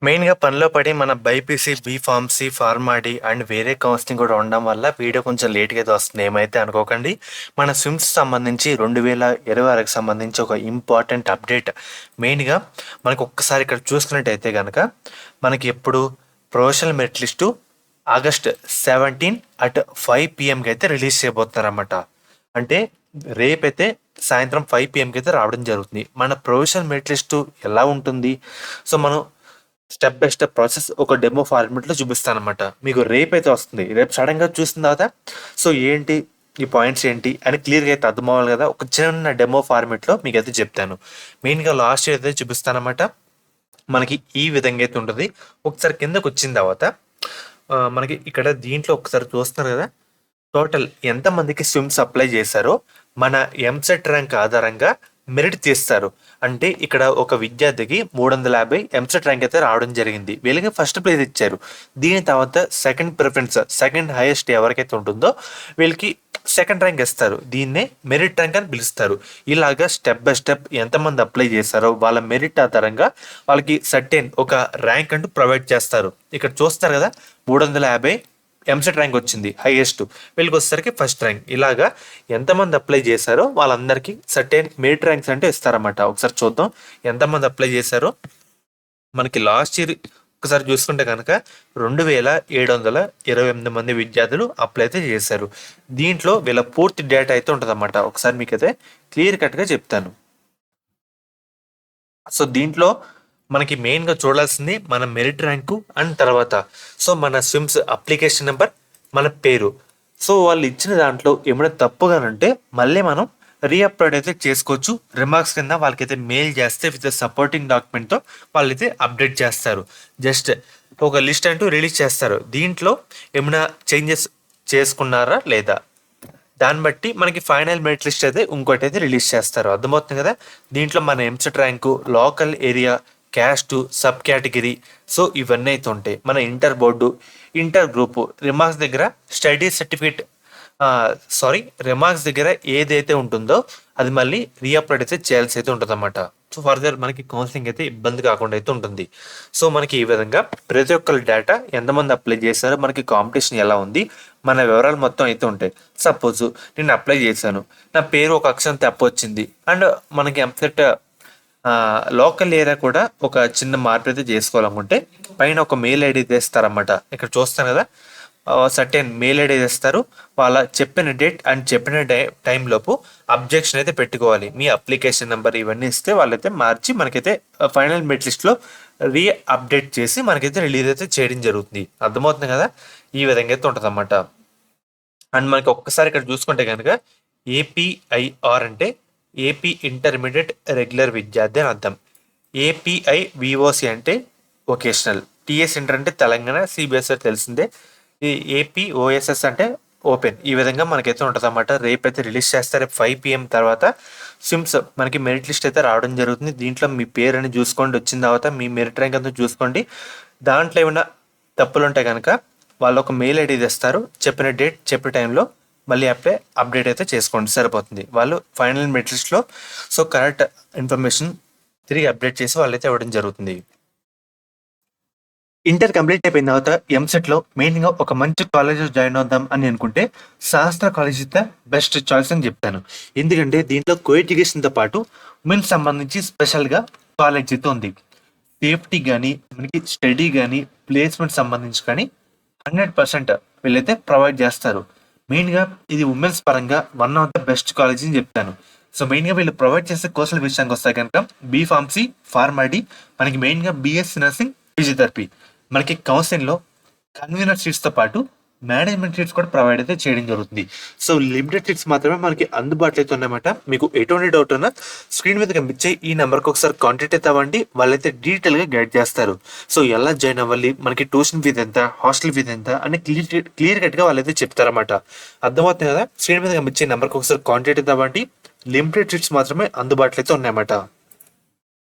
మెయిన్‌గా పనిలో పడి మన బైపీసీ, బీఫార్మసీ, ఫార్మాడీ అండ్ వేరే కౌన్సెలింగ్ కూడా ఉండడం వల్ల వీడియో కొంచెం లేట్‌గా అయితే వస్తుంది. ఏమైతే అనుకోకండి. మన స్విమ్స్ సంబంధించి 2026కి సంబంధించి ఒక ఇంపార్టెంట్ అప్డేట్. మెయిన్‌గా మనకు ఒక్కసారి ఇక్కడ చూసుకున్నట్టయితే గనక మనకి ఎప్పుడు professional merit list August 17 at 5 పీఎంకి అయితే రిలీజ్ చేయబోతున్నారన్నమాట. అంటే రేపైతే సాయంత్రం 5 పీఎంకి అయితే రావడం జరుగుతుంది. మన ప్రొఫెషనల్ మెరిట్ లిస్టు ఎలా ఉంటుంది? సో మనం స్టెప్ బై స్టెప్ ప్రాసెస్ ఒక డెమో ఫార్మెట్లో చూపిస్తానమాట. మీకు రేపైతే వస్తుంది. రేపు సడన్గా చూసిన తర్వాత సో ఏంటి ఈ పాయింట్స్ ఏంటి అని క్లియర్గా అయితే అర్థం అవ్వాలి కదా. ఒక చిన్న డెమో ఫార్మెట్లో మీకు అయితే చెప్తాను. మెయిన్గా లాస్ట్ ఇయర్ అయితే చూపిస్తానమాట. మనకి ఈ విధంగా అయితే ఉంటుంది. ఒకసారి కిందకు వచ్చిన తర్వాత మనకి ఇక్కడ దీంట్లో ఒకసారి చూస్తున్నారు కదా, టోటల్ ఎంతమందికి స్విమ్స్ అప్లై చేశారో మన ఎంసెట్ ర్యాంక్ ఆధారంగా మెరిట్ తీస్తారు. అంటే ఇక్కడ ఒక విద్యార్థికి 350 ఎంసెట్ ర్యాంక్ అయితే రావడం జరిగింది. వీళ్ళకి ఫస్ట్ ప్లేస్ ఇచ్చారు. దీని తర్వాత సెకండ్ ప్రిఫరెన్స్, సెకండ్ హైయెస్ట్ ఎవరికైతే ఉంటుందో వీళ్ళకి సెకండ్ ర్యాంక్ ఇస్తారు. దీన్నే మెరిట్ ర్యాంక్ అని పిలుస్తారు. ఇలాగా స్టెప్ బై స్టెప్ ఎంతమంది అప్లై చేశారో వాళ్ళ మెరిట్ ఆధారంగా వాళ్ళకి సర్టెన్ ఒక ర్యాంక్ అంటూ ప్రొవైడ్ చేస్తారు. ఇక్కడ చూస్తారు కదా, 350 ఎంసెట్ ర్యాంక్ వచ్చింది హైయెస్ట్, వీళ్ళకి వచ్చేసరికి ఫస్ట్ ర్యాంక్. ఇలాగా ఎంతమంది అప్లై చేశారో వాళ్ళందరికీ సర్టెన్ మెరిట్ ర్యాంక్స్ అంటే ఇస్తారన్నమాట. ఒకసారి చూద్దాం ఎంతమంది అప్లై చేశారో. మనకి లాస్ట్ ఇయర్ ఒకసారి చూసుకుంటే కనుక 2728 మంది విద్యార్థులు అప్లై అయితే చేశారు. దీంట్లో వీళ్ళ పూర్తి డేటా అయితే ఉంటుందన్నమాట. ఒకసారి మీకైతే క్లియర్ కట్గా చెప్తాను. సో దీంట్లో మనకి మెయిన్గా చూడాల్సింది మన మెరిట్ ర్యాంకు అండ్ తర్వాత సో మన స్విమ్స్ అప్లికేషన్ నెంబర్, మన పేరు. సో వాళ్ళు ఇచ్చిన దాంట్లో ఏమైనా తప్పుగానంటే మళ్ళీ మనం రీఅప్లోడ్ అయితే చేసుకోవచ్చు. రిమార్క్స్ కింద వాళ్ళకైతే మెయిల్ చేస్తే విత్ సపోర్టింగ్ డాక్యుమెంట్తో వాళ్ళైతే అప్డేట్ చేస్తారు. జస్ట్ ఒక లిస్ట్ అంటూ రిలీజ్ చేస్తారు. దీంట్లో ఏమైనా చేంజెస్ చేసుకున్నారా లేదా దాన్ని బట్టి మనకి ఫైనల్ మెరిట్ లిస్ట్ అయితే ఇంకోటి అయితే రిలీజ్ చేస్తారు. అర్థమవుతుంది కదా. దీంట్లో మన EAMCET rank, local area, caste, sub category, so ఇవన్నీ అయితే ఉంటాయి. మన inter board, inter group, remarks దగ్గర స్టడీ సర్టిఫికేట్, రిమార్క్స్ దగ్గర ఏదైతే ఉంటుందో అది మళ్ళీ రీఅప్లోడ్ అయితే చేయాల్సి అయితే ఉంటుంది అన్నమాట. సో ఫర్దర్ మనకి కౌన్సిలింగ్ అయితే ఇబ్బంది కాకుండా అయితే ఉంటుంది. సో మనకి ఈ విధంగా ప్రతి ఒక్కరి డేటా, ఎంతమంది అప్లై చేశారో, మనకి కాంపిటీషన్ ఎలా ఉంది, మన వివరాలు మొత్తం అయితే ఉంటాయి. సపోజ్ నేను అప్లై చేశాను, నా పేరు ఒక అక్షరం తప్పు వచ్చింది అండ్ మనకి ఎంసెట్ లోకల్ ఏరియా కూడా ఒక చిన్న మార్పు అయితే చేసుకోవాలనుకుంటే పైన ఒక మెయిల్ ఐడి తెస్తారన్నమాట. ఇక్కడ చూస్తాను కదా, సర్టెన్ మెయిల్ ఐడి తెస్తారు. వాళ్ళ చెప్పిన డేట్ అండ్ చెప్పిన టైం లోపు అబ్జెక్షన్ అయితే పెట్టుకోవాలి. మీ అప్లికేషన్ నెంబర్ ఇవన్నీ ఇస్తే వాళ్ళైతే మార్చి మనకైతే ఫైనల్ మెరిట్ లిస్ట్లో రీ అప్డేట్ చేసి మనకైతే రిలీజ్ అయితే చేయడం జరుగుతుంది. అర్థమవుతుంది కదా. ఈ విధంగా అయితే ఉంటుంది అన్నమాట. అండ్ మనకి ఒక్కసారి ఇక్కడ చూసుకుంటే కనుక ఏపీఐఆర్ అంటే ఏపీ ఇంటర్మీడియట్ రెగ్యులర్ విద్యార్థి అని అర్థం. ఏపీఐ విఓసి అంటే వొకేషనల్, టిఎస్ ఇంటర్ అంటే తెలంగాణ, సిబిఎస్ఈ తెలిసిందే. ఈ ఏపీ ఓఎస్ఎస్ అంటే ఓపెన్. ఈ విధంగా మనకైతే ఉంటుంది అన్నమాట. రేపైతే రిలీజ్ చేస్తారు. రేపు 5 PM తర్వాత స్విమ్స్ మనకి మెరిట్ లిస్ట్ అయితే రావడం జరుగుతుంది. దీంట్లో మీ పేరు అని చూసుకోండి. వచ్చిన తర్వాత మీ మెరిట్ ర్యాంక్ అంతా చూసుకోండి. దాంట్లో ఏమైనా తప్పులు ఉంటే కనుక వాళ్ళు ఒక మెయిల్ ఐడి తెస్తారు. చెప్పిన డేట్, చెప్పిన టైంలో మళ్ళీ అప్డేట్ అయితే చేసుకోండి, సరిపోతుంది. వాళ్ళు ఫైనల్ మెరిట్ లిస్ట్లో సో కరెక్ట్ ఇన్ఫర్మేషన్ తిరిగి అప్డేట్ చేసి వాళ్ళైతే ఇవ్వడం జరుగుతుంది. ఇంటర్ కంప్లీట్ అయిపోయిన తర్వాత ఎంసెట్లో మెయిన్గా ఒక మంచి కాలేజ్లో జాయిన్ అవుదాం అని అనుకుంటే శాస్త్ర కాలేజ్ అయితే బెస్ట్ చాయిస్ అని చెప్తాను. ఎందుకంటే దీంట్లో కో ఎడ్యుకేషన్తో పాటు ఉమెన్ సంబంధించి స్పెషల్గా కాలేజ్ అయితే ఉంది. సేఫ్టీ కానీ, మనకి స్టడీ కానీ, ప్లేస్మెంట్ సంబంధించి కానీ 100% వీళ్ళైతే ప్రొవైడ్ చేస్తారు. మెయిన్గా ఇది ఉమెన్స్ పరంగా one of the best college అని చెప్తాను. సో మెయిన్గా వీళ్ళు ప్రొవైడ్ చేసే కోర్సుల విషయానికి వస్తే కనుక బీఫార్మసీ, ఫార్మాడీ, మనకి మెయిన్గా బీఎస్సీ నర్సింగ్, ఫిజియోథెరపీ, మనకి కౌన్సిలింగ్లో కన్వీనర్ సీట్స్తో పాటు మేనేజ్మెంట్ సీట్స్ కూడా ప్రొవైడ్ అయితే చేయడం జరుగుతుంది. సో లిమిటెడ్ సీట్స్ మాత్రమే మనకి అందుబాటులో అయితే ఉన్నాయన్నమాట. మీకు ఎటువంటి డౌట్ ఉన్నా స్క్రీన్ మీద కనిపించే ఈ నెంబర్కి ఒకసారి కాంటాక్ట్ అయితే అవ్వండి. వాళ్ళైతే డీటెయిల్గా గైడ్ చేస్తారు. సో ఎలా జాయిన్ అవ్వాలి, మనకి ట్యూషన్ ఫీజు ఎంత, హాస్టల్ ఫీజు ఎంత అని క్లియర్ కట్గా వాళ్ళైతే చెప్తారన్నమాట. అర్థమవుతుంది కదా. స్క్రీన్ మీద కనిపించే నెంబర్కి ఒకసారి కాంటాక్ట్ అయితే అవ్వండి. లిమిటెడ్ సీట్స్ మాత్రమే అందుబాటులో అయితే ఉన్నాయన్నమాట.